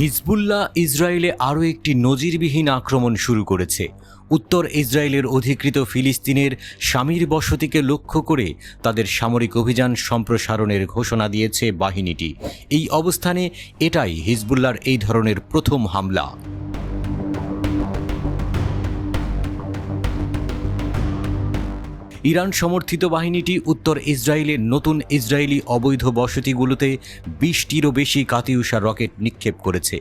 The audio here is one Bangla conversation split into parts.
হিজবুল্লাহ ইসরায়েলে আরও একটি নজিরবিহীন আক্রমণ শুরু করেছে। উত্তর ইসরায়েলের অধিকৃত ফিলিস্তিনের শামির বসতিকে লক্ষ্য করে তাদের সামরিক অভিযান সম্প্রসারণের ঘোষণা দিয়েছে বাহিনীটি। এই অবস্থানে এটাই হিজবুল্লাহর এই ধরনের প্রথম হামলা। ইরান সমর্থিত বাহিনীটি উত্তর ইসরায়েলের নতুন ইসরায়েলি অবৈধ বসতিগুলোতে 20টিরও বেশি কাতিউষা রকেট নিক্ষেপ করেছে।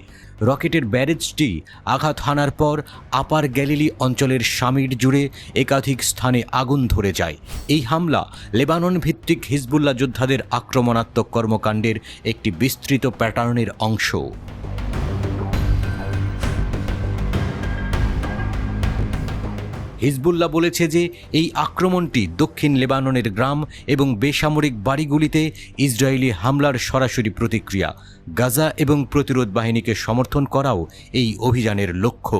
রকেটের ব্যারেজটি আঘাত হানার পর আপার গ্যালিলি অঞ্চলের শামির জুড়ে একাধিক স্থানে আগুন ধরে যায়। এই হামলা লেবানন ভিত্তিক হিজবুল্লাহ যোদ্ধাদের আক্রমণাত্মক কর্মকাণ্ডের একটি বিস্তৃত প্যাটার্নের অংশ। হিজবুল্লাহ বলেছে যে এই আক্রমণটি দক্ষিণ লেবাননের গ্রাম এবং বেসামরিক বাড়িগুলিতে ইসরায়েলি হামলার সরাসরি প্রতিক্রিয়া। গাজা এবং প্রতিরোধ বাহিনীকে সমর্থন করাও এই অভিযানের লক্ষ্য।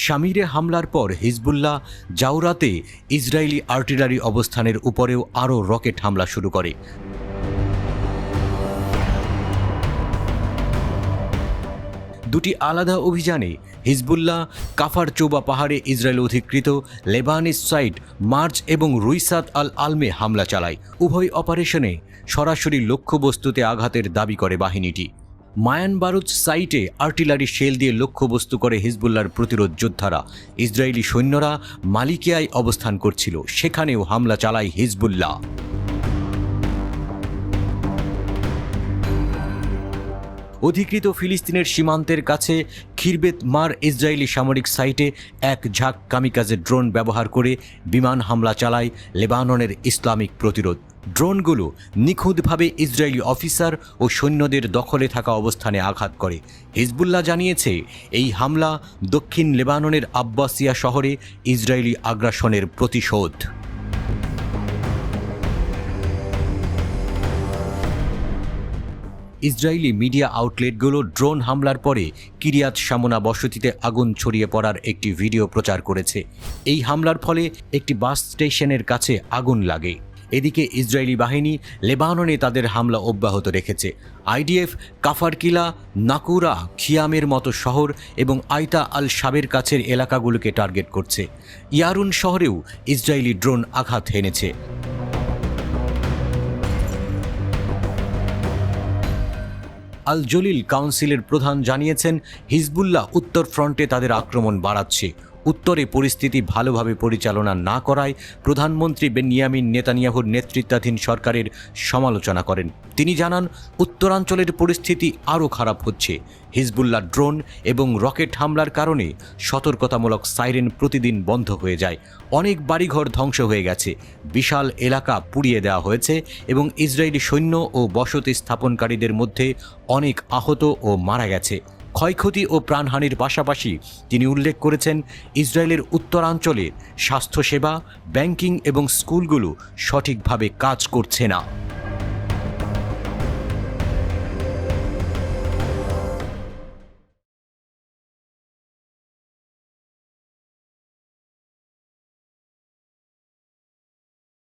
শামিরে হামলার পর হিজবুল্লাহ জাউরাতে ইসরায়েলি আর্টিলারি অবস্থানের উপরেও আরও রকেট হামলা শুরু করে। দুটি আলাদা অভিযানে হিজবুল্লাহ কাফার চৌবা পাহাড়ে ইসরায়েল অধিকৃত লেবানিস সাইট মার্জ এবং রুইসাত আল আলমে হামলা চালায়। উভয় অপারেশনে সরাসরি লক্ষ্যবস্তুতে আঘাতের দাবি করে বাহিনীটি। মায়ান বারুদ সাইটে আর্টিলারি শেল দিয়ে লক্ষ্যবস্তু করে হিজবুল্লাহর প্রতিরোধ যোদ্ধারা। ইসরায়েলি সৈন্যরা মালিকিয়ায় অবস্থান করছিল, সেখানেও হামলা চালায় হিজবুল্লাহ। অধিকৃত ফিলিস্তিনের সীমান্তের কাছে খিরবেত মার ইসরায়েলি সামরিক সাইটে এক ঝাঁক কামিকাজে ড্রোন ব্যবহার করে বিমান হামলা চালায় লেবাননের ইসলামিক প্রতিরোধ। ড্রোনগুলো নিখুঁতভাবে ইসরায়েলি অফিসার ও সৈন্যদের দখলে থাকা অবস্থানে আঘাত করে। হিজবুল্লাহ জানিয়েছে এই হামলা দক্ষিণ লেবাননের আব্বাসিয়া শহরে ইসরায়েলি আগ্রাসনের প্রতিশোধ। ইসরায়েলি মিডিয়া আউটলেটগুলো ড্রোন হামলার পরে কিরিয়াত শামোনা বসতিতে আগুন ছড়িয়ে পড়ার একটি ভিডিও প্রচার করেছে। এই হামলার ফলে একটি বাস স্টেশনের কাছে আগুন লাগে। এদিকে ইসরায়েলি বাহিনী লেবাননে তাদের হামলা অব্যাহত রেখেছে। আইডিএফ কাফারকিলা, নাকুরা, খিয়ামের মতো শহর এবং আইতা আল শাবের কাছের এলাকাগুলোকে টার্গেট করছে। ইয়ারুন শহরেও ইসরায়েলি ড্রোন আঘাত হেনেছে। আল জলিল কাউন্সিলের প্রধান জানিয়েছেন হিজবুল্লাহ উত্তর ফ্রন্টে তাদের আক্রমণ বাড়াচ্ছে। উত্তরে পরিস্থিতি ভালোভাবে পরিচালনা না করায় প্রধানমন্ত্রী বেনিয়ামিন নেতানিয়াহুর নেতৃত্বাধীন সরকারের সমালোচনা করেন। তিনি জানান, উত্তরাঞ্চলের পরিস্থিতি আরও খারাপ হচ্ছে। হিজবুল্লাহ ড্রোন এবং রকেট হামলার কারণে সতর্কতামূলক সাইরেন প্রতিদিন বন্ধ হয়ে যায়। অনেক বাড়িঘর ধ্বংস হয়ে গেছে, বিশাল এলাকা পুড়িয়ে দেওয়া হয়েছে এবং ইসরায়েলি সৈন্য ও বসতি স্থাপনকারীদের মধ্যে অনেক আহত ও মারা গেছে। ক্ষয়ক্ষতি ও প্রাণহানির পাশাপাশি তিনি উল্লেখ করেছেন, ইসরায়েলের উত্তরাঞ্চলের স্বাস্থ্যসেবা, ব্যাংকিং এবং স্কুলগুলো সঠিকভাবে কাজ করছে না।